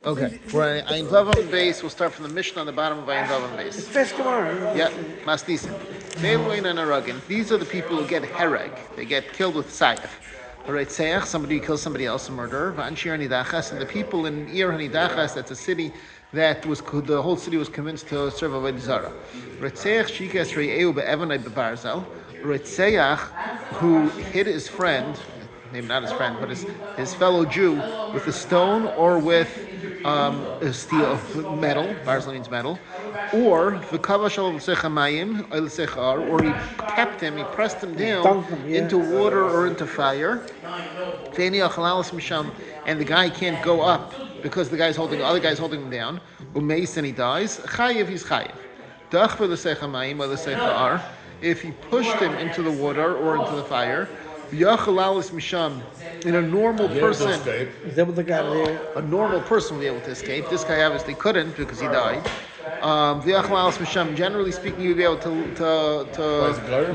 Okay, we're Ein Vavam base. We'll start from the Mishnah on the bottom of Ein Vavam base. It's first tomorrow. Yeah, Masnisim. Beluin and Aragin. These are the people who get hereg. They get killed with sayef. Reitzeach, somebody who kills somebody else, a murderer. V'anshir Hanidachas, and the people in Ir Hanidachas, that's a city that was the whole city was convinced to serve Avodah Zarah. Reitzeach shikas re'eu be'evanai be'barzel. Reitzeach, who hit his friend, maybe not his friend, but his fellow Jew, with a stone or with a steel of metal. Barzel means metal. Or or he kept him, he pressed him down into water or into fire. And the guy can't go up because the other guy's holding him down. Umeis, and he dies. Chayiv, he's chayiv. If he pushed him into the water or into the fire, in a normal person, a normal person will be able to escape. This guy obviously couldn't because he died. Generally speaking, you'll be able to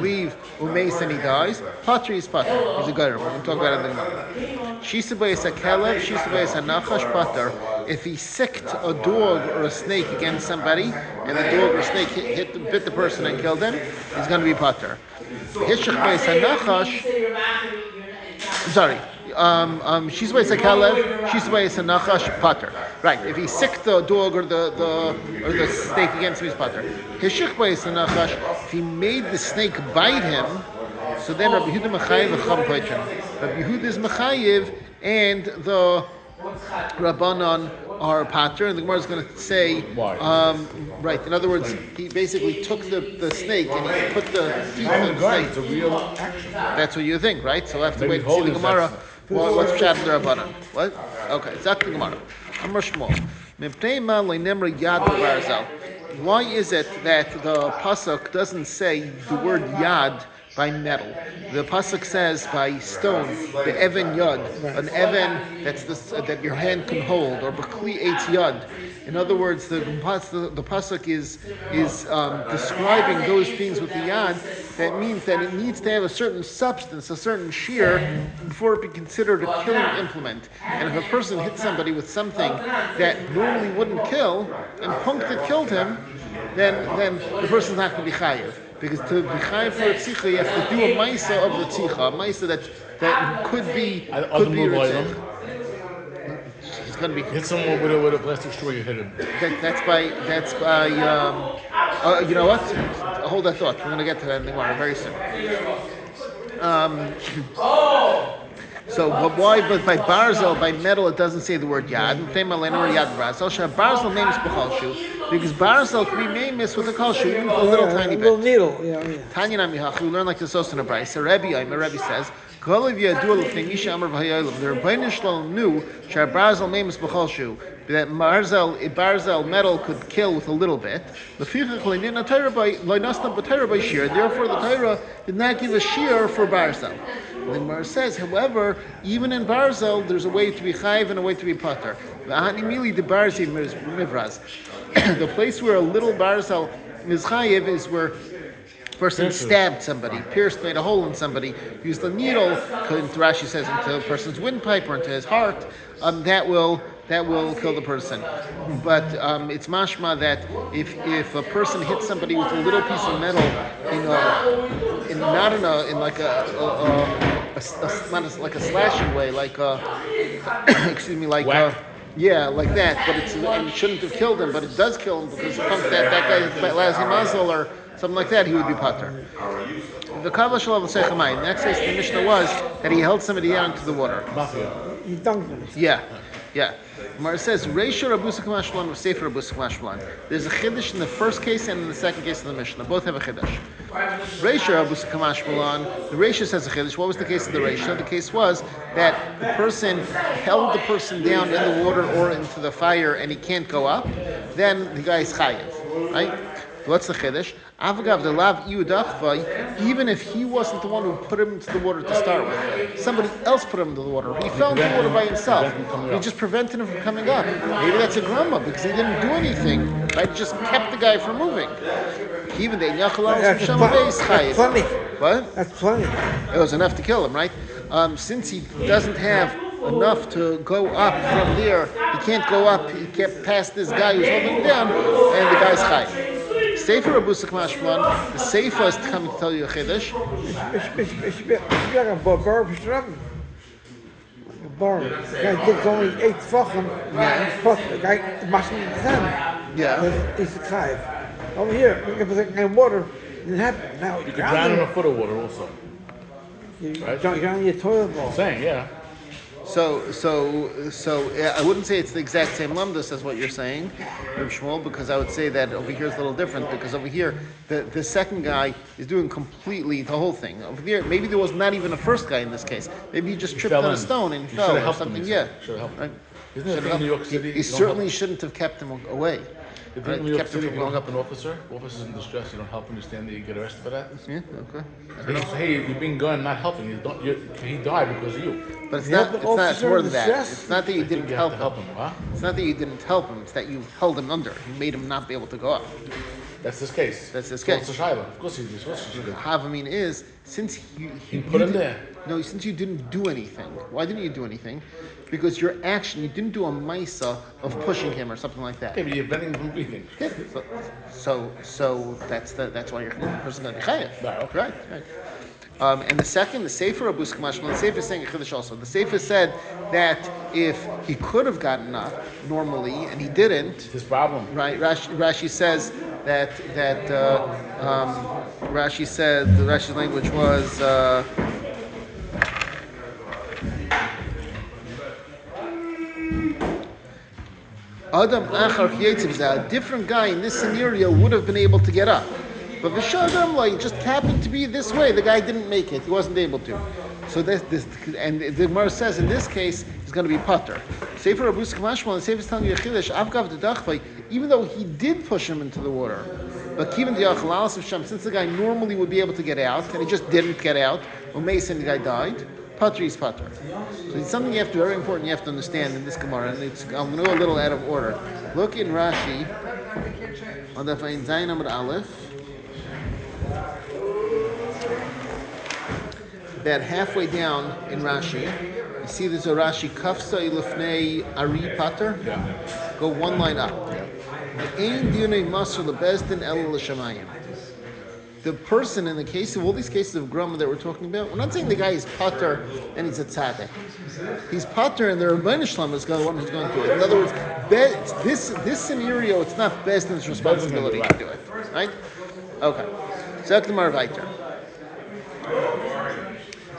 leave Umeis and he dies. Patri is Patri. He's a guy. We're going to talk about it in a moment. Shisabay is a Kelev, Shisabay is a Nachash Pater. If he sicked a dog or a snake against somebody, and the dog or snake bit the person and killed him, he's going to be Pater. Hishach by is a Nachash. Sorry. She's by Sakalev, she's by Sanachash Pater. Right. If he sicked the dog or the snake against him, he's Pater. Hishich by Sanachash, if he made the snake bite him, so then Rabbi Yehuda Mechayev v'cham koitrim. Rabbi Yehuda is Mechayev and the Rabbanon are Pater, and the Gemara is going to say, right. In other words, he basically took the snake and he put the teeth in the snake. It's a real action. That's what you think, right? So we'll have to wait and see the Gemara. Well, what's chat the Rabbanon? What? Okay, exactly the Gemara. Amar Shmuel. Why is it that the pasuk doesn't say the word yad by metal? The pasuk says by stone, the even yad, an even that your hand can hold, or b'kli eitz yad. In other words, the pasuk is describing those things with the yad. That means that it needs to have a certain substance, a certain shear, before it be considered a killing implement. And if a person hits somebody with something that normally wouldn't kill, and punked it killed him, then the person's not going to be chayiv. Because to be chayiv for a tzicha, you have to do a maisa of the tzicha, a maisa that could be a tzicha. He's going to be hit someone with a plastic straw. You hit him. That's by you know what? Hold that thought. We're going to get to that in the Gemara very soon. So, but why? But by barzel, by metal, it doesn't say the word yad. Barzel names b'chalshu because barzel can be nameless with a kalshu, even with a little tiny bit. A little needle. Tanya Namihach, we learn like this also in a brayse. Rebbe says. The Rebbeinu Shalom knew barzel names b'chalshu that barzel metal could kill with a little bit. Therefore, the Torah did not give a shear for barzel. The Gemara says, however, even in barzel, there's a way to be chayiv and a way to be pater. The place where a little barzel is chayiv is where person stabbed somebody, made a hole in somebody, used a needle, Rashi says, into a person's windpipe or into his heart, that will kill the person. But it's mashma that if a person hits somebody with a little piece of metal not like a slashing way, like excuse me, like like that. But it shouldn't have killed him, but it does kill him because that guy lousy muzzle or something like that, he would be pater. The Kavah Shalom Sechamai. The next case in the Mishnah was that he held somebody down into the water. He dunked him. Yeah. Mar says, Reisha Rabusa Kamashmalan was Sefer Rabusa Kamashmalan. There's a chiddush in the first case and in the second case of the Mishnah. Both have a chiddush. Reisha Rabusa Kamashmalan, the Reisha says a chiddush. What was the case of the Reisha? The case was that the person held the person down in the water or into the fire and he can't go up. Then the guy is chayiv, right? What's the chiddush? Avagav the lav iudachvai. Even if he wasn't the one who put him into the water to start with, somebody else put him into the water. He fell into the water by himself. He just prevented him from coming up. Maybe that's a grandma because he didn't do anything. Right? Just kept the guy from moving. Even the That's plenty. What? That's plenty. It was enough to kill him, right? Since he doesn't have enough to go up from there. He can't go up. He can't pass this guy who's holding him down, and the guy's chayiv. Sefer Abusik Mashman, the Sefer is coming to tell you a chiddush. Bar. The guy did only 8 Wochen. The guy must be 10. Yeah. He's a chayiv. Over here, if there's water, it didn't happen. Now You could drown in a foot of water also. You're on your toilet bowl. I'm saying, yeah. So I wouldn't say it's the exact same lamdas as what you're saying, Reb Shmuel, because I would say that over here is a little different, because over here, the second guy is doing completely the whole thing. Over there, maybe there was not even a first guy in this case. Maybe he just tripped on a stone and fell or something. Yeah. Should have helped Right. him. Isn't it in New York City? He certainly shouldn't have kept him away. If in New York City, if you don't help an officer in distress, you don't help him, you stand there, you get arrested for that? Yeah, okay. Hey, you've been gone, not helping. He died because of you. But it's not more than that. It's not that you didn't help him. Huh? It's not that you didn't help him. It's that you held him under. You made him not be able to go up. That's this case. That's this So case. it's a shayla. Of course he should. Havamina is, since you Put him there. No, since you didn't do anything. Why didn't you do anything? Because your action, you didn't do a maisa of pushing him or something like that. Okay, but you're preventing him from breathing. Yeah. So that's why your person going to be chayav. Right, okay. Right. And the second, the Sefer Abu Skmashmal, the Sefer is saying a chiddush also. The Sefer said that if he could have gotten up normally and he didn't, It's his problem. right? Rashi says that Rashi said the Rashi's language was. Adam Achar Kiyetziv, a different guy in this scenario would have been able to get up. But Vishadam, like, just happened to be this way. The guy didn't make it. He wasn't able to. So this and the Gemara says in this case he's going to be putter. Sefer Abu Skmashmal and Sefer is telling you Chidesh Avgav the Dachvay, even though he did push him into the water. But Kivin Diachalalas of Shem, since the guy normally would be able to get out and he just didn't get out, Umeis, the guy died. Putter is putter. So it's something very important you have to understand in this Gemara, and I'm going to go a little out of order. Look in Rashi on the Zayin Amud Aleph. About halfway down in Rashi, you see there's a Rashi Kafsa Ilufnei Ari Pater. Yeah. Go one line up. Ein Dinei Masr LeBezdin El L'Shamayim. The person in the case of all these cases of Grama that we're talking about, we're not saying the guy is Pater and he's a tzaddik. He's Pater and the Rebbeinu Shalom is the one who's going to do it. In other words, this scenario, it's not Bezdin's responsibility to do it, right? Okay. So the Gemara Vayter.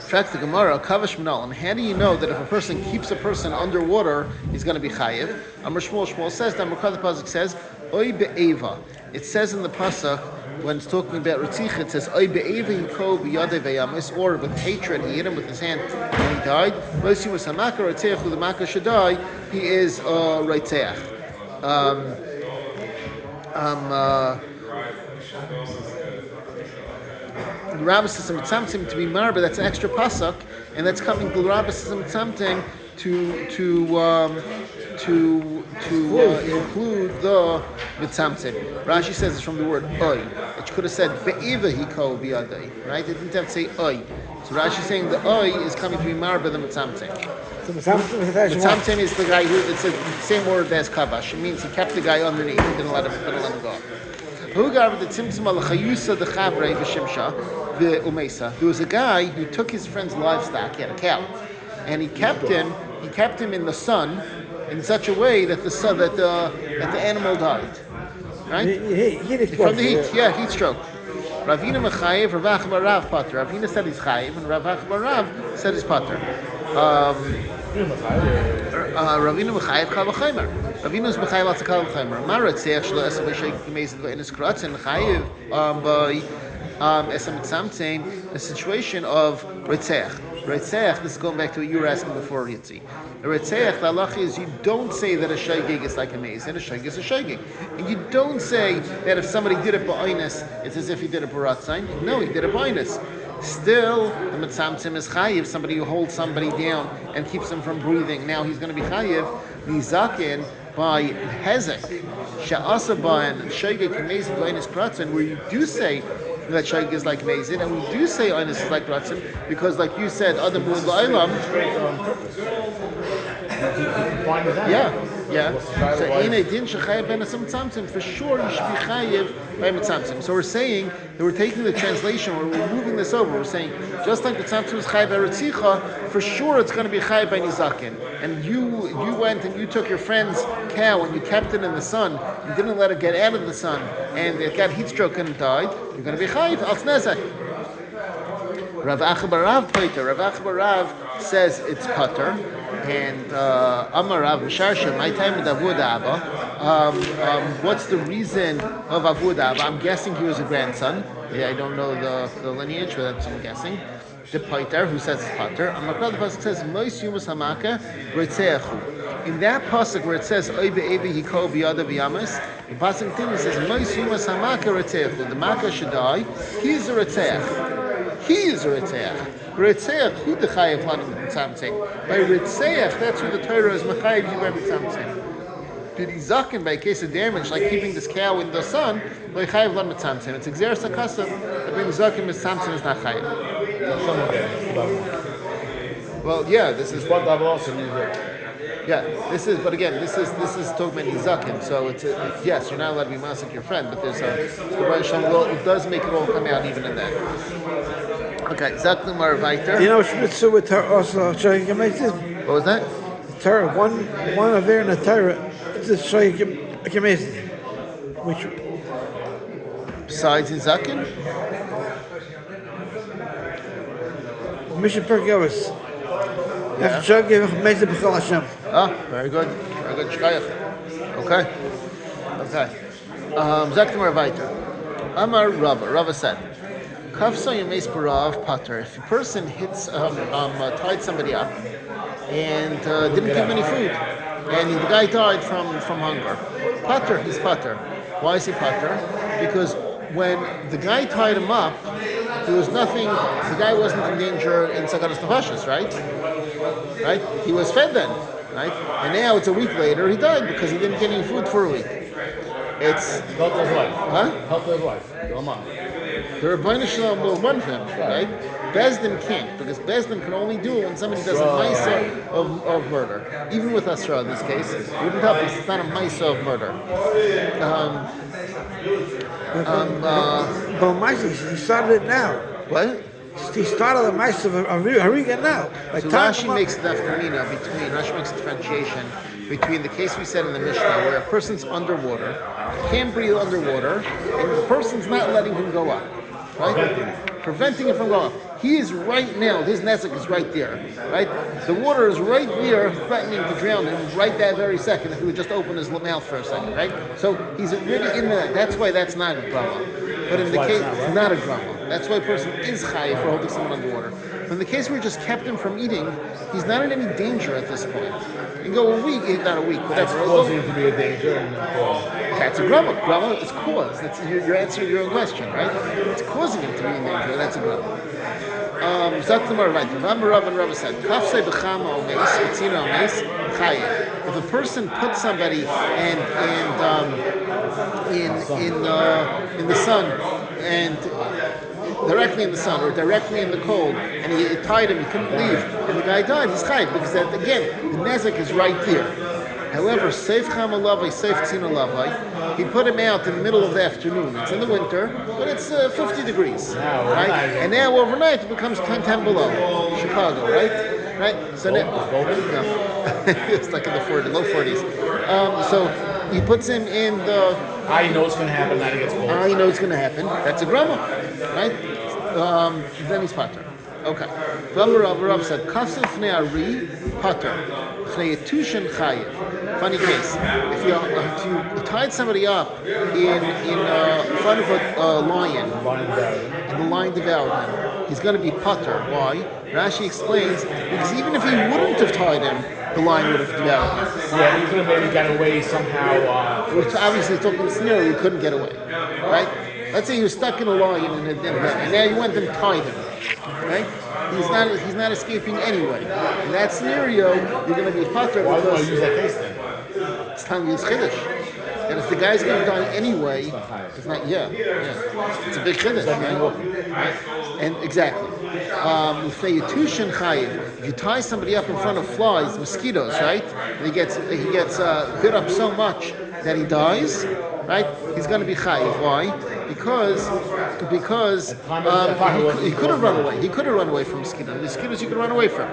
Tracks the Gemara, Kavash Manalim. How do you know that if a person keeps a person underwater, he's going to be chayiv? Amar Shmuel says, the Pasuk says, Oy be'eva. It says in the Pasuk, when it's talking about Ritzich, it says, Oy be'eva yiko b'yadei ve'yamis, or with hatred, he hit him with his hand and he died. Mosi was hamaka Ritzich, who the Maka should die, he is Ritzich. The Rabbah says to be mar, but that's an extra pasuk, and that's coming. The Rabbah says to include the mitzamtzim. Rashi says it's from the word oy. It could have said be'eva hiko biyadai, right? It didn't have to say oy. So Rashi is saying the oy is coming to be mar by the mitzamtzim. So Mitzamtzim is the guy who, it's the same word as kabash. It means he kept the guy underneath, he didn't let him go. There was a guy who took his friend's livestock, he had a cow, and he kept him in the sun in such a way that the animal died. Right? From the heat, heat stroke. Ravina Mechayev, Rav Achbar Rav Pater. Ravina said he's Chayev, and Rav Achbar Rav said he's Pater. Ravina Mechayev Kal V'Chaymer. Ravina is Mechayev Al Kal V'Chaymer. Marat Seach Shlo Esa V'Sheik Gemezid V'Enes Kratz and Chayev by Esa Mitzamtzim, the situation of Ritzech. Ritzech, this is going back to what you were asking before, Yitzi. The Ritzech, the halacha is you don't say that a shaygig is like a maze, and a shaygig is a shaygig. And you don't say that if somebody did it ba'oinus, it's as if he did it b'ratzain. No, he did it ba'oinus. Still, the mitzamtzim is chayiv, somebody who holds somebody down and keeps them from breathing. Now he's going to be chayiv, nizakin, by hezek, she'asa ba'an, shaygig k'mezid ba'oinus kratzin, where you do say that shaygig is like mezid, and we do say oinus is like kratzin, because like you said, adam mud la'ilam, So Ine Din Shechayev Ben Asam Tzamtzim, for sure you should be Chayev by Mitzamtzim. So we're saying that we're taking the translation, we're moving this over. We're saying just like the Tzamtzim is Chayev Eretzicha, for sure it's going to be Chayev by Nizakin. And you went and you took your friend's cow and you kept it in the sun. You didn't let it get out of the sun, and it got heat stroke and died. You're going to be Chayev Al Tznezik. Rav Acha Barav Pater. Rav Acha Barav says it's Pater, and Amar Rav Misharsha, my time with Avud Abba. What's the reason of Avud Abba? I'm guessing he was a grandson. I don't know the lineage, but that's what I'm guessing. The Pater, who says it's Pater. Amar Rav the pasuk says Mois Yumas Hamaka Retzeachu. In that pasuk where it says Oy be'evi hiko biyada biyamas, in pasuk thing it says Mois Yumas Hamaka Retzeachu. The Maka should die. He's a Retzeach. He is a Ritzeach. Ritzeach, who the Chayev Lanim Mitzamtzim? By Ritzeach, that's who the Torah is Mechayev you by Mitzamtzim. Did he zaken by a case of damage, like keeping this cow in the sun, by Chayev Lanim Mitzamtzim? It's Exeris HaKasav, that being zaken Mitzamtzim is not Chayev. Well, yeah, this is what I've also this is talking about Nizakim. So it's yes, you're not allowed to be masik your friend, but there's it does make it all come out even in that. Okay, Zaknu Mar Viter. You know, Shmitzu with her also showing you make this. What was that? Torah, one of there in the Torah is showing you which besides Nizakim? Mission Perkavas. Yeah. Very good. Very good. Shkayach. Okay. Zaknu Mar Viter. Amar Rava said, Kafsa Yemes Barav Pater. If a person tied somebody up and didn't give him any food, and the guy died from hunger, Pater, he's Pater. Why is he Pater? Because when the guy tied him up, there was nothing. The guy wasn't in danger in Sakanas Nefashos, right? Right? He was fed then, right? And now it's a week later. He died because he didn't get any food for a week. It's help his wife. Huh? Help his wife. The Rebbeinu Shalom will want him, right? Bezdin can't, because Bezdin can only do it when somebody does a maisa of murder. Even with Asra in this case, it wouldn't help us. It's not a maisa of murder. But Maisa, he started it now. What? He started the Maisa of Hariga now. So Rashi makes the differentiation between the case we said in the Mishnah, where a person's underwater, can't breathe underwater, and the person's not letting him go up, right? Preventing him from going up. He is right now, his Nesek is right there, right? The water is right there, threatening to drown him right that very second if he would just open his mouth for a second, right? So he's really in that. That's why that's not a drama. But in the case, it's not a drama. That's why a person is chayiv for holding someone underwater. But in the case where we just kept him from eating, he's not in any danger at this point. You can go a week, not a week, whatever. That's causing him to be a danger. That's a grumble. Grumble is cause. That's you're answering your own question, right? It's causing him to be in danger. That's a grumble. Zaktamar right. Rav and Rav said, Kafse b'chama omeis, etzina omeis, chayev. If a person puts somebody in the sun and directly in the sun or directly in the cold, and he tied him, he couldn't leave, and the guy died, he's chayiv, because that, again, the nezek is right there. However, Seif Chama Lavai, Seif Tzina Lavai, he put him out in the middle of the afternoon. It's in the winter, but it's 50 degrees, right? And now overnight it becomes 10 below, Chicago, right? So now, it's like in the low 40s. So he puts him in the... I know it's going to happen, now he gets cold. I know it's going to happen. That's a grandma, right? Then he's pater. Okay. Rav said, Kasef Fnei Ari, pater. Fnei Yetushin Chayev. Funny case. If you tied somebody up in front of a lion, and the lion devoured him, he's going to be pater. Why? Rashi explains, because even if he wouldn't have tied him, the lion would have devoured him. Yeah, he could have maybe got away somehow. Which obviously talking the scenario, he couldn't get away, right? Let's say he was stuck in a lion and it didn't happen, and now you went and tied him, right? He's not escaping anyway. In that scenario, you're going to be pater. Why do I use that case then? It's time to use chiddush. And if the guy's going to die anyway, it's not. Yeah. It's a big chiddush, right? And exactly. Ufnei Yetushin chayiv you tie somebody up in front of flies, mosquitoes, right? And he gets bit up so much that he dies, right? He's going to be chayiv. Why? Because he could have run away. He could have run away from mosquitoes. Mosquitoes you could run away from.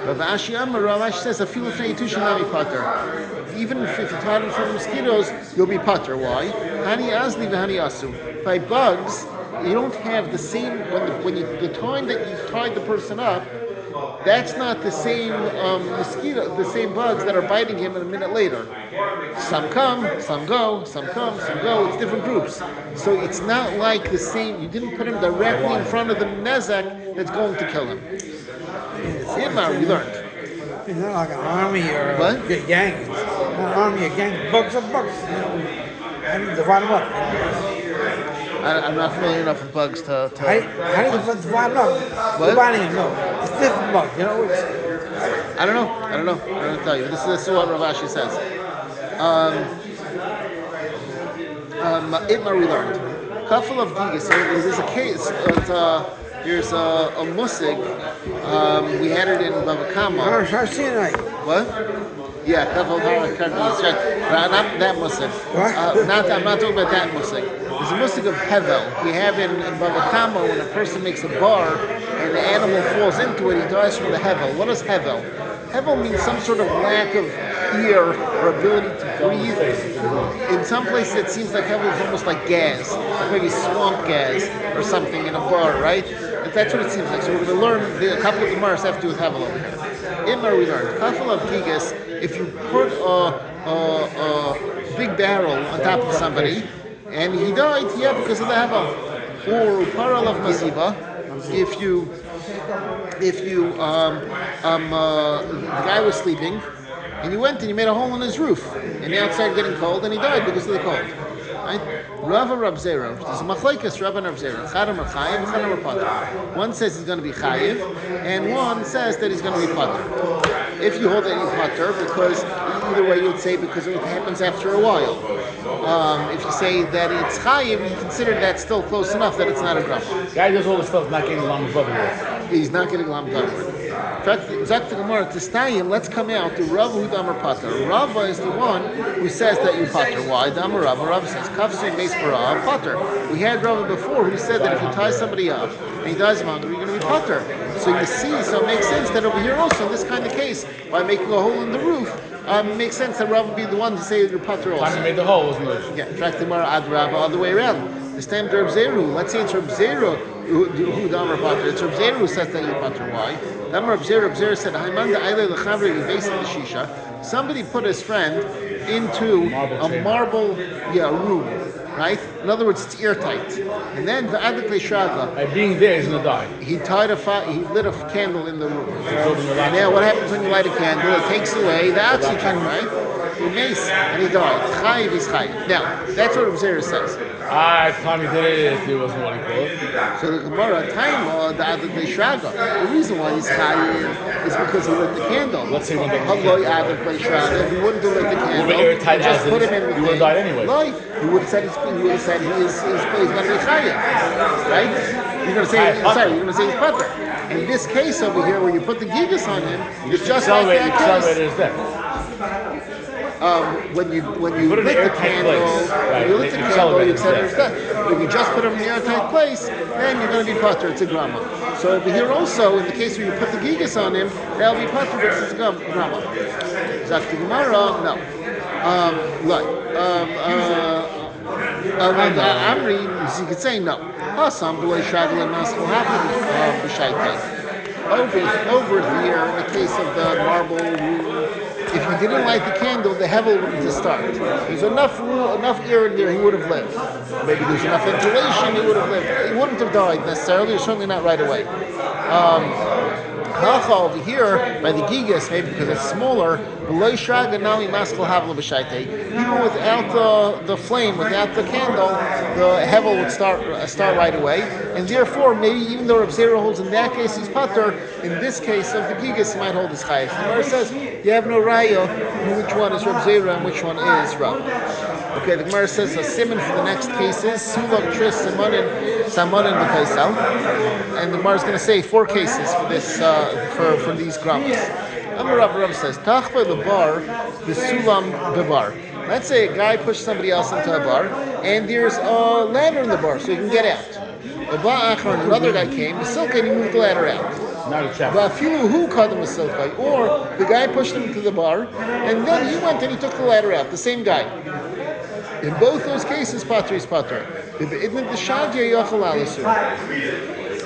Rav Ashi says, even if you tie them from mosquitoes, you'll be pater. Why? Hani azni v'hani asu. By bugs, you don't have the same, the time that you tied the person up, that's not the same mosquito, the same bugs that are biting him a minute later. Some come, some go, some come, some go. It's different groups. So it's not like the same, you didn't put him directly in front of the nezek that's going to kill him. Imar, we learned. It's not like an army or a gang. It's not an army or gang. Bugs are bugs. And divide them up. I'm not familiar enough with bugs to... How do you divide them up? Dividing them, no. It's different bugs, you know? I don't know. I don't know what to tell you. This is what Rav Ashi says. Itmar we learned. Couple of gigas. There's a case. There's a musig. We had it in Bava Kama. What? Yeah, couple of not that musig. I'm not talking about that musig. There's a musig of hevel. We have in Bava Kama when a person makes a bar and the animal falls into it, he dies from the hevel. What is hevel? Hevel means some sort of lack of ear or ability to breathe. In some places it seems like hevel is almost like gas, like maybe swamp gas or something in a bar, right? That's what it seems like. So we're going to learn a couple of Gemaras have to do with hevel over here. Imar we learned. Couple of gigas, if you put a big barrel on top of somebody and he died, because of the hevel. Or paral of maziba, if the guy was sleeping and you went and you made a hole in his roof and now it started getting cold and he died because of the cold. Right? Rava Rav Zera. There's a machlekes Rava and Rav Zera. Chadam Rav Chayiv, Chadam Rav Pater. One says he's going to be Chayiv, and one says that he's going to be Pater. If you hold that he's Pater, because either way you'd say because it happens after a while. If you say that it's Chayiv, you consider that still close enough that it's not a grama. Guy does all the stuff, not getting lam brother. He's not getting lam brother. In fact, Zak the Gemara to Stayim, let's come out to Rava who Damar Pater. Rava is the one who says that you Pater. Why? Damar Rava. Rava says Kafsui Meis Bara Pater. We had Rava before who said that if you tie somebody up and he dies of hunger, you're going to be Pater. So you see, so it makes sense that over here also, in this kind of case, by making a hole in the roof, it makes sense that Rava would be the one to say that you're Pater also. Time he made the hole, wasn't it? Yeah, in fact, the Gemara Ad Rava all the way around. This time Reb Zeru. Let's say it's Reb Zeru who Damar Pater. It's Reb Zeru who says that you Pater. Why? Damar Reb Zeru said, somebody put his friend into a marble room, right? In other words, it's airtight. And then the Adikle Shadla. By being there, he's going to die. He tied he lit a candle in the room. And now what happens when you light a candle? It takes away the oxygen, right? He mace and he died. Chayiv is chayiv. Now, that's what Reb Zeru says. Time he did it, it wasn't what he called. So the Gemara, the Adikle Shraga. The reason why he's chayiv is because he lit the candle. Let's say he wouldn't do the If he wouldn't do lit the candle, just put him in the he would have died anyway. No, he would have said he's going to be chayiv, right? You're going to say he's pater. And in this case over here, where you put the gigas on him, it's just like that case. His death. When you lit the candle, you accelerate his death. If you just put him in the airtight place, then you're going to be pater. It's a grama. So over here also, in the case where you put the gigas on him, that'll be pater versus a grama. Zakti Gemara, no. Amri, you could say no. Hasam b'loy shagel and mas will happen b'shaitai. Over here, in the case of the marble room, if you didn't light the candle, the hevel wouldn't start. There's enough air in there, he would have lived. Maybe there's enough ventilation, he would have lived. He wouldn't have died necessarily, or certainly not right away. Halacha over here, by the gigas, maybe because it's smaller, Even without the flame, without the candle, the hevel would start right away. And therefore, maybe even though Rav Zera holds in that case he's patur, in this case of the gigas he might hold his chayes. The Gemara says you have no raya which one is Rav Zera and which one is Rav. Okay, the Gemara says a simon for the next cases, sulam tris simonin b'kaisel, and the Gemara is going to say 4 cases for this for these grams. Rav says tachva the bar the sulam bebar. Let's say a guy pushed somebody else into a bar, and there's a ladder in the bar, so he can get out. Another guy came, the silka, and he moved the ladder out. Or the guy pushed him into the bar, and then he went and he took the ladder out. The same guy. In both those cases, patur is patur.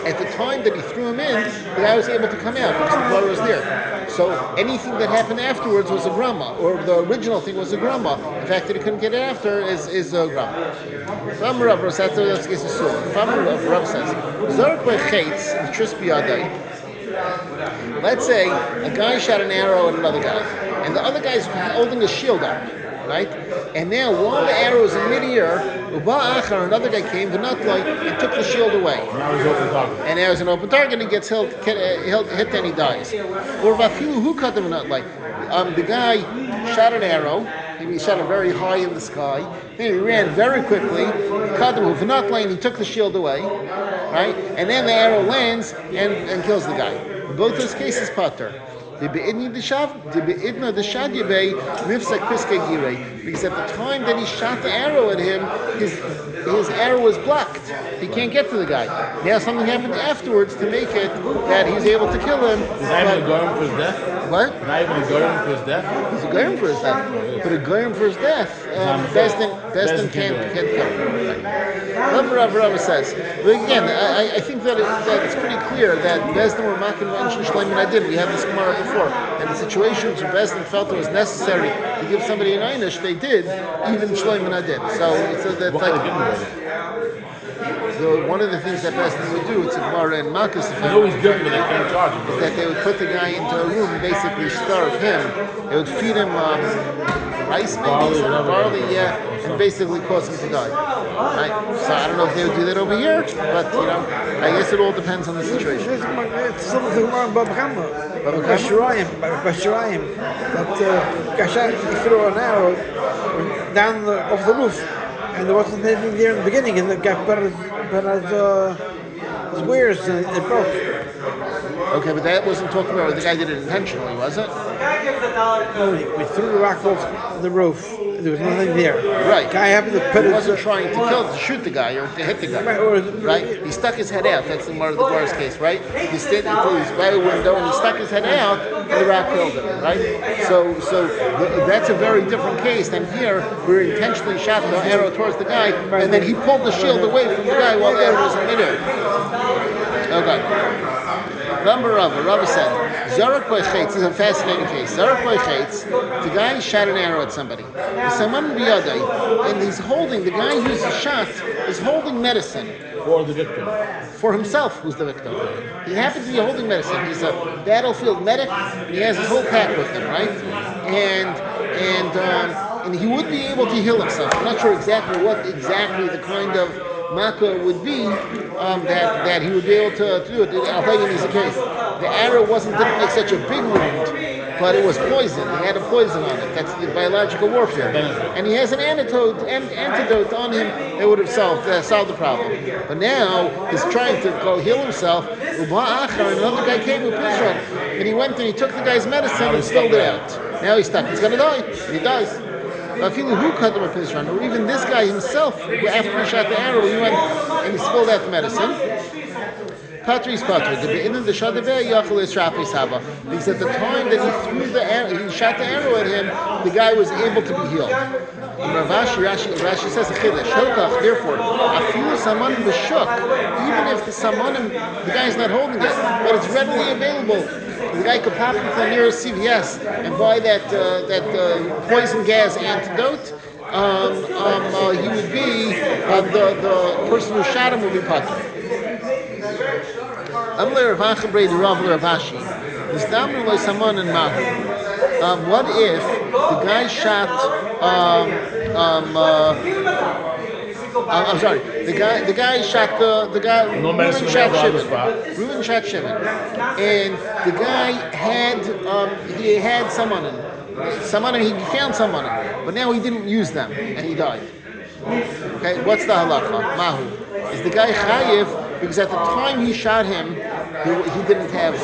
At the time that he threw him in, the guy was able to come out because the bar was there. So anything that happened afterwards was a grama, or the original thing was a grama. The fact that he couldn't get it after is a grama. Rav says, let's say a guy shot an arrow at another guy, and the other guy's holding a shield up, right? And now, while the arrow is in midair, another guy came, and took the shield away. And now he's an open target, and he gets hit and he dies. Or who cut him not like? The guy shot an arrow. He shot it very high in the sky. Then he ran very quickly. Cut him with not lane. He took the shield away, right? And then the arrow lands and kills the guy. In both those cases, patur. Because at the time that he shot the arrow at him, his arrow was blocked. He can't get to the guy. Now something happened afterwards to make it that he's able to kill him. Is that even a goyim for his death? What? Not even a goyim for his death? He's a goyim for his death. But a goyim for his death, Besdin can't kill him. Rav says. But again, I think that it's pretty clear that Besdin were making mention Shloim and I did. We had this Gemara before. And the situations where Besdin felt it was necessary to give somebody an einish, they did, even Shloim and I did. So that's like one of the things that Besdin would do, it's a Gemara and Malkus, it's always good, but they can't charge him. Is that they would put the guy into a room and basically starve him. They would feed him rice, maybe, barley, and basically cause him to die. Right? So I don't know if they would do that over here, but I guess it all depends on the situation. It's something about Bashirayim, that Kashan threw an arrow down off the roof, and there wasn't anything there in the beginning, and the guy put his wares and it broke. Okay, but that wasn't talking about the guy did it intentionally, was it? No, we threw the rock off the roof. There was nothing there. Right. Guy happened to put he wasn't trying to shoot the guy or to hit the guy. Right? He stuck his head out. That's the part of the Gemara's case, right? He stood until he was by a window and he stuck his head out and the rock killed him, right? So that's a very different case than here where he intentionally shot the arrow towards the guy and then he pulled the shield away from the guy while the arrow was in midair. Okay. Rabbi said, Zarak by Chaitz is a fascinating case. Zarak by Chaitz, the guy shot an arrow at somebody. Someone biyadai, and the guy who's shot is holding medicine. For the victim. For himself, who's the victim. He happens to be holding medicine. He's a battlefield medic, and he has his whole pack with him, right? And he would be able to heal himself. I'm not sure exactly the kind of makkah would be that he would be able to do it. I'll tell you in this case. The arrow didn't make such a big wound, but it was poison. He had a poison on it. That's the biological warfare. And he has an antidote on him that would have solved the problem. But now he's trying to go heal himself. And another guy came with Pishon, and he went and he took the guy's medicine and spilled it out. Now he's stuck. He's going to die. And he dies. Or even this guy himself, after he shot the arrow, he went and he spilled out the medicine. Because at the time that he shot the arrow at him, the guy was able to be healed. And Rashi says, therefore, even if the guy is not holding it, but it's readily available, the guy could pop into the nearest CVS and buy that poison gas antidote. He would be the person who shot him would be patur. I'm Ravashi. This damn like someone in Mahu. What if the guy shot? I'm sorry. The guy shot the guy. No medicine Reuben shot available on the spot. Shimon. Reuben shot Shimon, and the guy had he had some on him. He found some on him, but now he didn't use them, and he died. Okay, what's the halacha? Mahu. Is the guy chayiv because at the time he shot him, he didn't have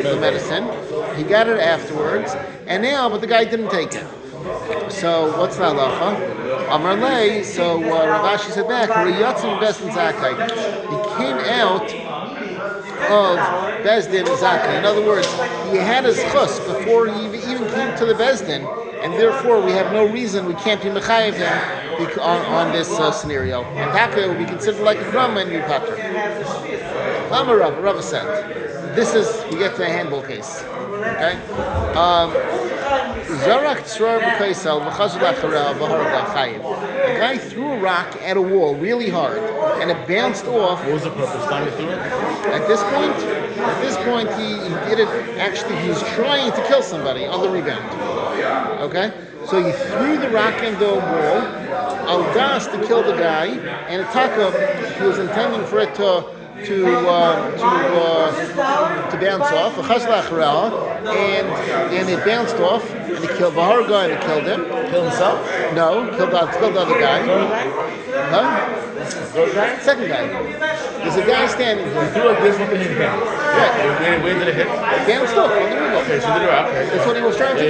the medicine. He got it afterwards, and now, but the guy didn't take it. So what's the halacha? Amar lei. So Rav Ashi said back, Riyatzim Bezdin Zakai. He came out of Bezdin Zakai. In other words, he had his chus before he even came to the Bezdin, and therefore we have no reason we can't be mechayev him on this scenario. And Taka will be considered like a grandma and Yupater. Amar Rav said, this is, we get to the handball case. Okay? Zarak tzrar b'kaisel v'chazul acharav v'harga chayiv. The guy threw a rock at a wall really hard, and it bounced off. What was the purpose? Time to do it? At this point, he did it. Actually, he was trying to kill somebody on the rebound. Okay, so he threw the rock into a wall, al das to kill the guy, and Ataka, he was intending for it to bounce off, and it bounced off, and it killed Vaharga, and it killed him. Kill himself? No, killed the other guy. Huh? Second guy. There's a guy standing here. He threw like this with the hand down. Yeah. Where did it hit? It bounced off on the rebound. Okay, so did it okay. That's what he was trying to do.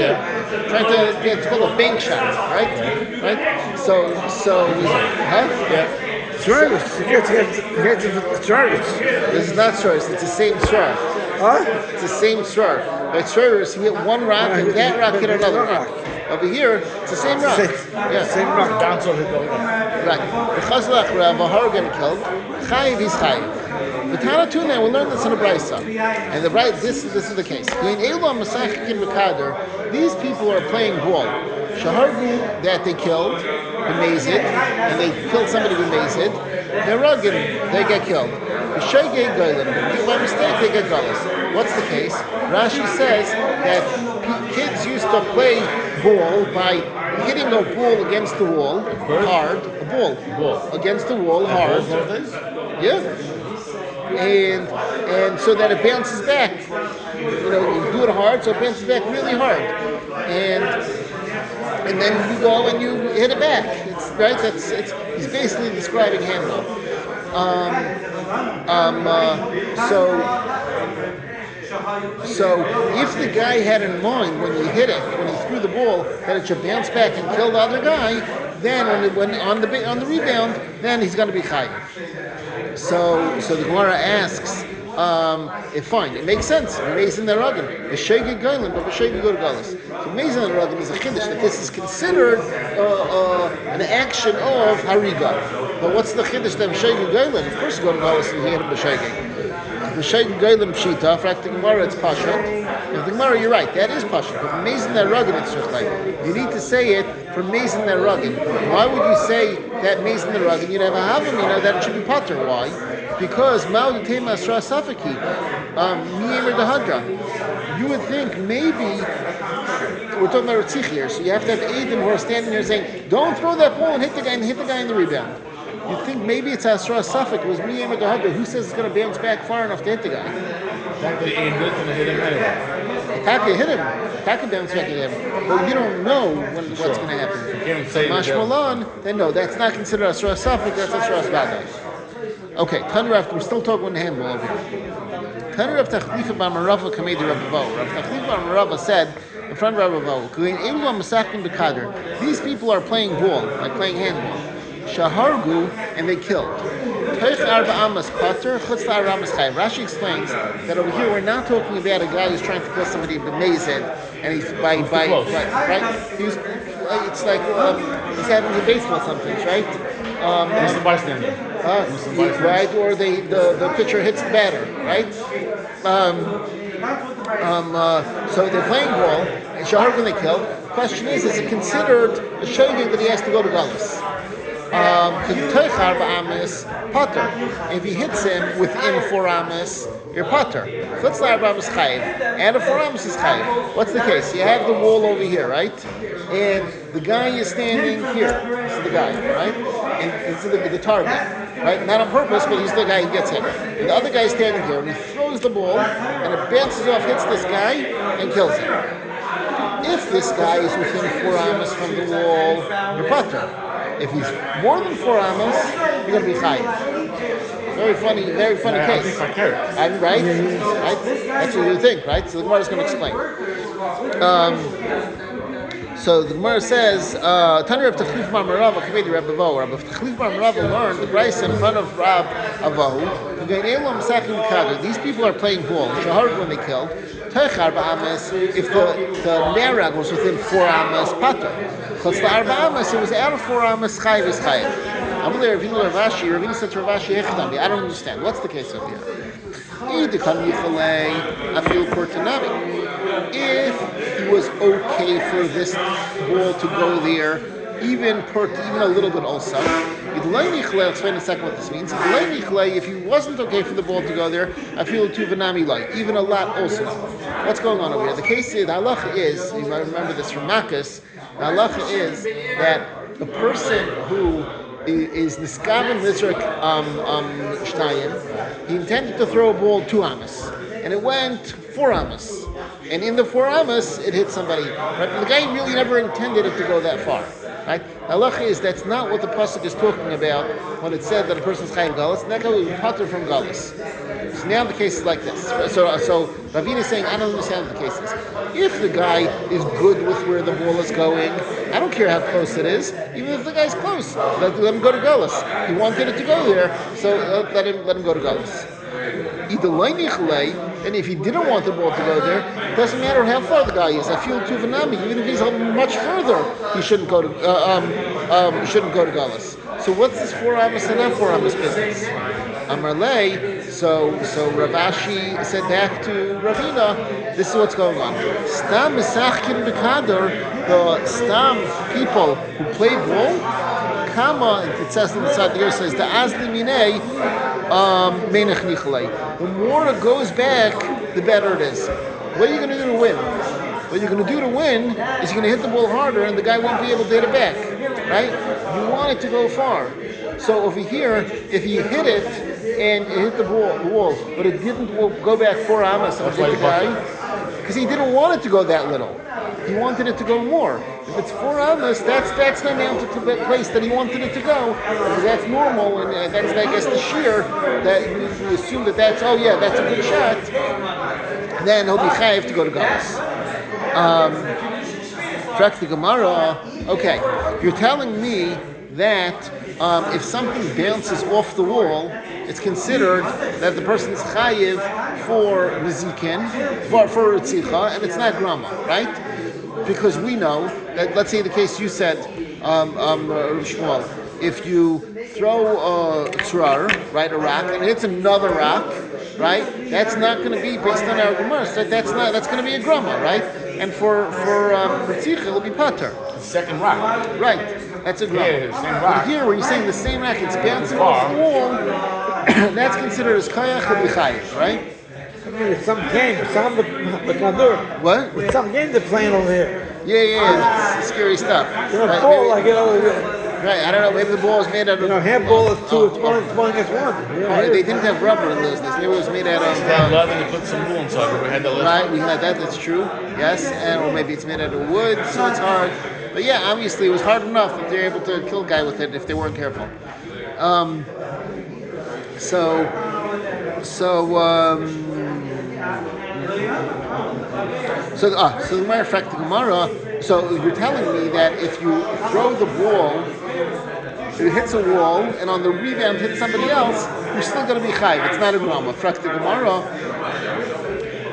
Trying to get, it's called a bank shot, right? Right? So, huh? Yeah. Service. You get to service. This is not Shores, it's the same Shrar. Huh? It's the same Shrar. But Shores, he hit one rock and that rock hit another rock. Over here, it's the same rock. Yeah. Same rock. Bounce off it going. Right. The Chazlach Rav Hargan killed. Chayiv is Chayiv. The Tana Tuna, we'll learn this in a Brisa. And this is the case. These people are playing ball. Shahargu that they killed, B'mezid, and they killed somebody B'mezid. They're rugged, they get killed. B'shegei Goylim, by mistake they get gullus. What's the case? Rashi says that kids used to play ball by hitting a ball against the wall hard, a ball against the wall hard. Yeah. And so that it bounces back. You do it hard, so it bounces back really hard. And then you go and you hit it back. It's right. He's basically describing handball. So if the guy had in mind when he hit it, when he threw the ball, that it should bounce back and kill the other guy, then when on the rebound, then he's going to be chayiv. So the Gemara asks. Fine, it makes sense. Amazing the Ragin. B'shegeg Gailim, but B'shegeg go to Galis. So amazing the Ragin is a chiddush that this is considered an action of Hariga. But what's the chiddush that B'shegeg Gailim? Of course you go to Galis and you hit B'shegeg. B'shegeg Gailim Pshita, for the Gemara it's Pashat. If the Gemara, you're right, that is Pashat. But amazing the Ragin, it's just like, you need to say it for amazing the Ragin. Why would you say that amazing the Ragin? You'd have a Havamina that it should be Pater. Why? Because Ma'od Tema Asra Safaki, Mi'emer Dahadra. You would think maybe, we're talking about Ritzich here, so you have to have Eidim who are standing there saying, don't throw that ball and hit the guy in the rebound. You'd think maybe it's Asra Safak, it was Mi'emer Dahadra. Who says it's going to bounce back far enough to hit the guy? Taka hit him anyway. Taka hit him. Taka bounced back at him. But you don't know what's going to happen. You can't say Mashmalan, then no, that's not considered Asra Safak, that's Asra Sbadai. Okay, Tanrav, we're still talking handball over here. Tanrav Tachlifa Bar Merava Kamedi Rabavo. Rav Tachlifa Bar Merava said in front of Rabavo, these people are playing ball, like playing handball. Shahargu, and they killed. Rashi explains that over here we're not talking about a guy who's trying to kill somebody b'mezid, and he's right. It's like he's having a baseball sometimes, right? Muslim bystander. Right, or the pitcher hits the batter, right? So they're playing ball, and Shahargun they killed. The question is it considered a shogeg that he has to go to Galus? Potter. If he hits him within 4 amas, you're Potter. Chutz la'arba amas chayiv. And a 4 amas is chayiv. What's the case? You have the wall over here, right? And the guy is standing here. This is the guy, right? And this is the target, right? Not on purpose, but he's the guy who gets hit. And the other guy is standing here, and he throws the ball, and it bounces off, hits this guy, and kills him. If this guy is within 4 amas from the wall, you're Potter. If he's more than 4 amas, you're going to be chayiv. Very funny case. Right? Right? That's what you think, right? So the Gemara is going to explain. So the Gemara says, Tani Rav Tachlif Bar Merava Kavedi Rav Avahu. Rav Tachlif Bar Merava learned the Bryce in front of Rav Avahu. These people are playing ball. Shahar when they killed. If the Nerag was within 4 amas, Pater. Chutz la'arba amas, it was out of 4 amas, chayiv is chayiv. Ravina said to Ravashi, I don't understand. What's the case up here? If he was okay for this ball to go there, even a little bit also. I'll explain in a second what this means. If he wasn't okay for the ball to go there, I feel to vanami light, even a lot also. What's going on over here? The case is, the halacha is, you might remember this from Makkas, the halacha is that the person who is niskaven mizrak shtayim, he intended to throw a ball 2 amas, and it went 4 amas, and in the 4 amas it hit somebody. Right? The guy really never intended it to go that far. Right? Halacha is that's not what the pasuk is talking about when it said that a person is chayiv galus. And that guy will be potter from galus. So now the case is like this. So Ravina is saying, I don't understand what the case is. If the guy is good with where the ball is going, I don't care how close it is. Even if the guy's close, let him go to galus. He wanted it to go there, so let him go to galus. And if he didn't want the ball to go there, it doesn't matter how far the guy is. I feel tuvanami. Even if he's much further, he shouldn't go to galus. So what's this 4 amas and not 4 amas business? Amarle. So Ravashi said back to Ravina, this is what's going on. Stam misachkin b'kader, the stam people who play ball. Kama, it says inside the ear says the azli minei menach nichlei. The more it goes back, the better it is. What are you going to do to win? What you're going to do to win is you're going to hit the ball harder, and the guy won't be able to hit it back. Right? You want it to go far. So over here, if you hit it and it hit the wall, but it didn't go back 4 amas and hit the guy, because he didn't want it to go that little. He wanted it to go more. If it's 4 amas, that's the amount of the place that he wanted it to go. Because that's normal, and that's, I guess, the shear that you assume that's a good shot. Then he'll be chayiv to go to galus. Track the Gemara. Okay, you're telling me that if something bounces off the wall, it's considered that the person's chayiv for nizikin, for ritzicha, and it's not grama, right? Because we know that, let's say the case you said, Shmuel, if you throw a tzrar, right, a rock, and it hits another rock, right, that's not going to be based on our Gemara. So that's going to be a grama, right? And for ritzicha, it'll be pater. The second rock. Right, that's a grama. Yeah, the same rock. But here, where you're saying the same rock, it's bouncing off the wall, that's considered as kayach chayiv, right? It's some game, some the kadur. What? It's some game they're playing over here. Yeah, it's scary stuff. Right, ball like it over here. Right, I don't know, maybe the ball is made out of... handball is 2, it's 1 against 1. Yeah, they didn't have rubber in those days. Maybe it was made out of... leather and put some wool inside. We had the leather. Right, we had that's true. Yes, or maybe it's made out of wood, so it's hard. But yeah, obviously it was hard enough that they're able to kill a guy with it if they weren't careful. So the matter of fact, the Gemara. So you're telling me that if you throw the ball, it hits a wall, and on the rebound hits somebody else, you're still going to be chayiv. It's not a grama. Frak the Gemara.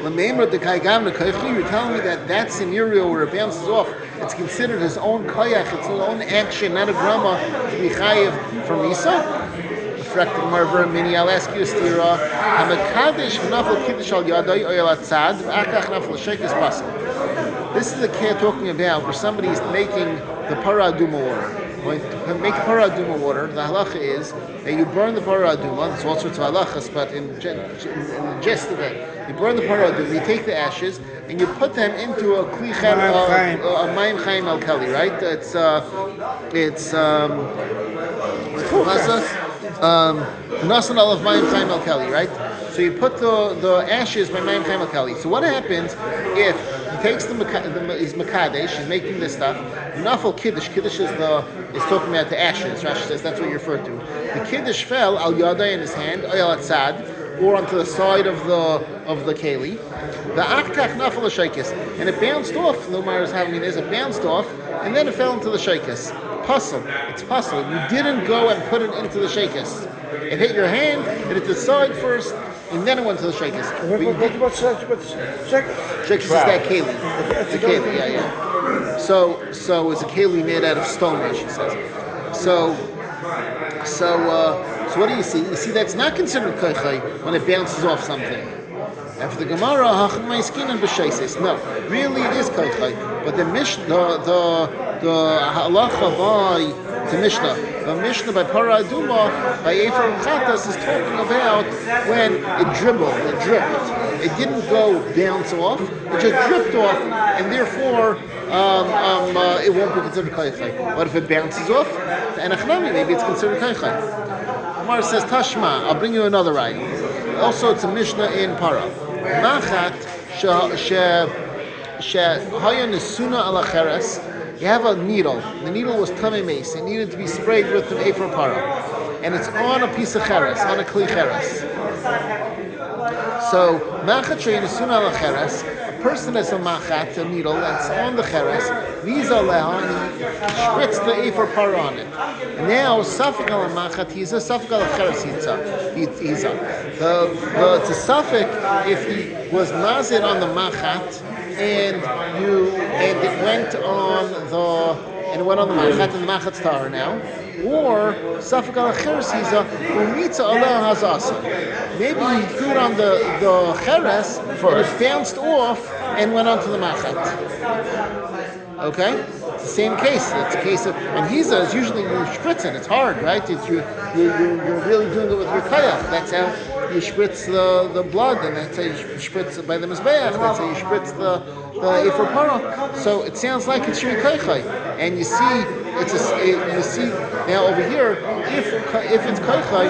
You're telling me that that scenario where it bounces off, it's considered his own koyach, it's his own action, not a grama, to be chayiv from Isa. I'll ask you a stira. This is the care talking about where somebody is making the paraduma order. when to make the para aduma water, the halacha is that you burn the para aduma. There's all sorts of halachas, but in the gist of it, you burn the para aduma, you take the ashes, and you put them into a kli mayim chaim al keli, right? It's nasan olav mayim chaim al keli, right? So you put the ashes by mayim chaim al keli. So what happens if he takes he's makadesh, he's making this stuff. Nafal kiddush. Kiddush is talking about the ashes. Rashi says that's what you refer to. The kiddush fell al yada in his hand, oyal atzad, or onto the side of the keli. The akach nafal l'shaykis, and it bounced off. The Gemara is having it bounced off, and then it fell into the shaykis. Puzzle. It's puzzle. You didn't go and put it into the shaykis. It hit your hand, it hit the side first, and then it went to the shaykis. What shaykis is that keli. It's a keli, yeah. So it's a keli made out of stone, Rashi says. So what do you see? You see that's not considered koichai when it bounces off something. And for the Gemara, no, really it is koichai. But the halacha by the Mishnah by Para Aduma, by Ephraim Chatas, is talking about when it dripped. It didn't go bounce off, it just dripped off, and therefore it won't be considered koichai. But if it bounces off, and maybe it's considered koichai. Gemara says Tashma. I'll bring you another raya. Also, it's a Mishnah in Para. Machat shehayon nesuna ala cheres. You have a needle. The needle was tamei mace. It needed to be sprayed with an ephor para, and it's on a piece of cheres, on a kli cheres. So machat shehayon nesuna ala cheres. A person has a machat, a needle that's on the cheres. Visa leha, and he spritz the ephor para on it. And now safek ala machat, he's a safek ala cheres hitza. It's a safek if he was mazid on the machat and it went on the machat and the machat's tar now, or safek ala cheres hiza umitza ala hazasa. Maybe he threw it on the cheres and it bounced off and went onto the machat. Okay? It's the same case. It's a case of, and hiza is usually you spritz it. It's hard, right? You're really doing it with your kayach. That's how you spritz the blood, and that's how you spritz it by the mizbeach. That's how you spritz the ephor para. So it sounds like it's shiri kaychai, and you see now over here if it's kaychai,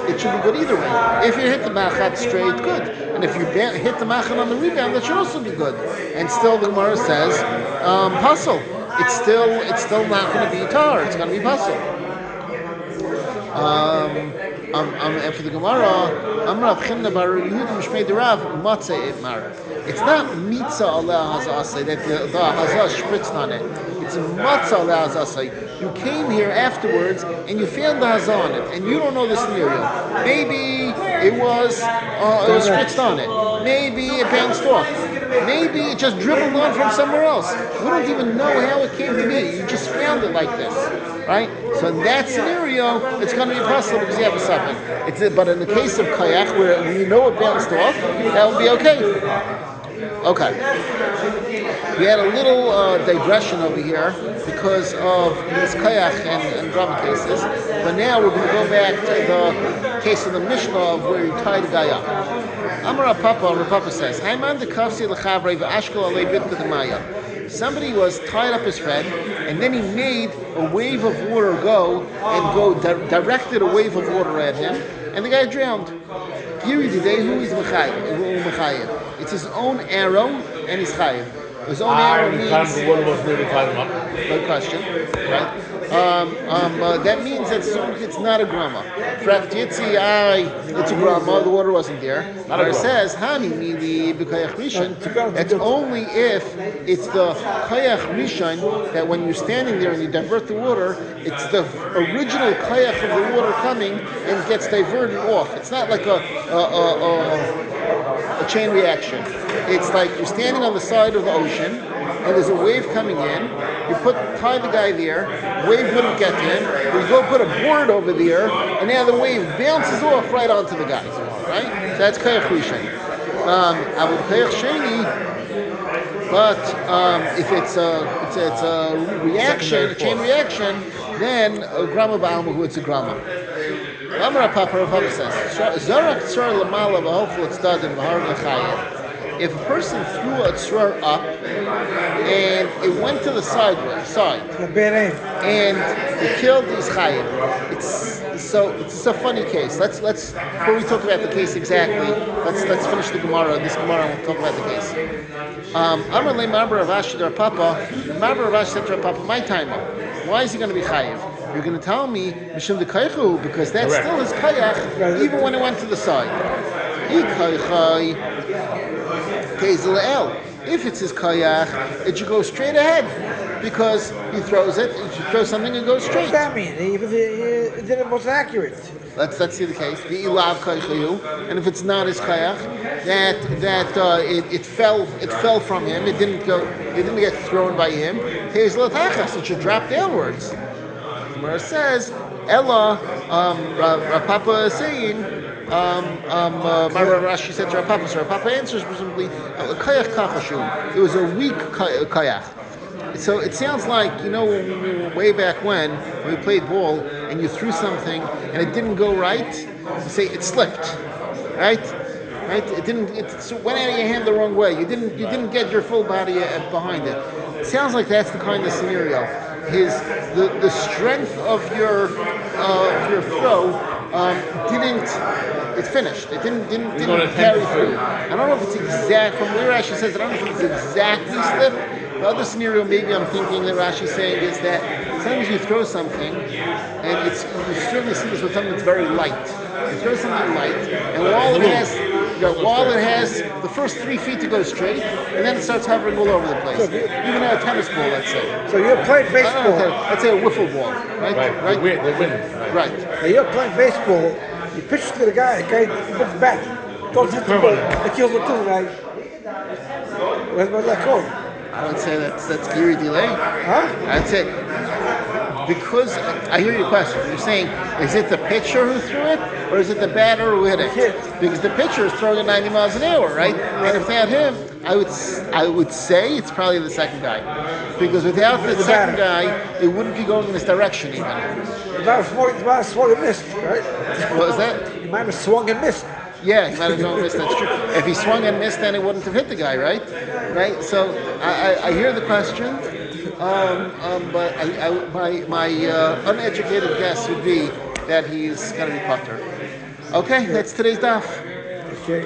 it should be good either way. If you hit the machat straight, good, and if you hit the machat on the rebound, that should also be good. And still, the Gemara says puzzle. It's still not going to be tar. It's going to be puzzle. And for the Gemara, it's not mitzah ala hazasai that the hazah spritzed on it. It's matzah ala hazasai. You came here afterwards and you found the hazah on it, and you don't know the scenario. Maybe it was spritzed on it. Maybe it bounced off. Maybe it just dribbled on from somewhere else. We don't even know how it came to be. You just found it like this, right? So in that scenario, it's going to be possible because you have a suffix. But in the case of kayak, where you know it bounced off, that would be okay. Okay. We had a little digression over here because of these kayak and drama cases, but now we're going to go back to the case of the Mishnah of where you tied a guy up. Amar Papa says, somebody was tied up his friend, and then he made a wave of water directed a wave of water at him, and the guy drowned. It's his own arrow, and he's chayiv. His own arrow means. The water was nearly tied him up. Good question, right? That means that it's not a grama. It's a grama. The water wasn't there. But it says hani mili b'kayach rishon. That's only if it's the kayach rishon that when you're standing there and you divert the water, it's the original kayach of the water coming and gets diverted off. It's not like a chain reaction. It's like you're standing on the side of the ocean and there's a wave coming in. You tie the guy there, wave wouldn't get to him. You go put a board over there, and now the wave bounces off right onto the guy. Right? So that's kayach rishon. Kayach sheni. But if it's a reaction, a chain reaction, then a grama ba'alma who it's a grama. Amar Papa says, Zorak tzor lamala v'hofel tzdadim v'harga chayev. If a person threw a tzor up and it went to the side, and it killed his chayev, it's a funny case. Let's before we talk about the case exactly, let's finish the Gemara. This Gemara we'll talk about the case. Amar le Marbar Rav Ashi Dar Papa. Marbar Rav Ashi said to Rav Papa, my timer. Why is he going to be chayev? You're going to tell me mishum de kaychu because that's still his kayach even when it went to the side. If it's his kayach, it should go straight ahead because he throws it. If you throw something, it goes straight. What does that mean? It wasn't accurate. Let's see the case. The ilav kaychayu, and if it's not his kayach, it fell from him. It didn't get thrown by him. It should drop downwards. Where it says, Ella, Rav Papa is saying, Rashi said to Rav Papa, so Rav Papa answers presumably, Kayach kachashu. It was a weak kayach. So it sounds like, way back when we played ball and you threw something and it didn't go right, you say it slipped, right? It went out of your hand the wrong way. You didn't get your full body behind it. It sounds like that's the kind of scenario. The strength of your throw it finished. It didn't carry through. I don't know if it's exact from where Rashi says. I don't know if it's exactly slip. The other scenario maybe I'm thinking that Rashi's saying is that sometimes you throw something and you certainly see this with something that's very light. You throw something light and while it has the first 3 feet to go straight, and then it starts hovering all over the place. So even a tennis ball, let's say. So you're playing baseball. Let's say a wiffle ball, right? Right. They win. Right. Now you're playing baseball. You pitch to the guy puts the bat, goes hit the ball, it kills the guy. What's that called? I would say that's Geary delay. Huh? I'd say because I hear your question. You're saying, is it the pitcher who threw it, or is it the batter who hit it? Because the pitcher is throwing at 90 miles an hour, right? And if they had him, I would say it's probably the second guy, because without the second guy, it wouldn't be going in this direction even. You might have swung and missed, right? What was that? You might have swung and missed. Yeah, he might have swung and missed. That's true. If he swung and missed, then it wouldn't have hit the guy, right? Right. So I hear the question, but my uneducated guess would be that he's going to be putter. Okay, that's today's daf. Okay.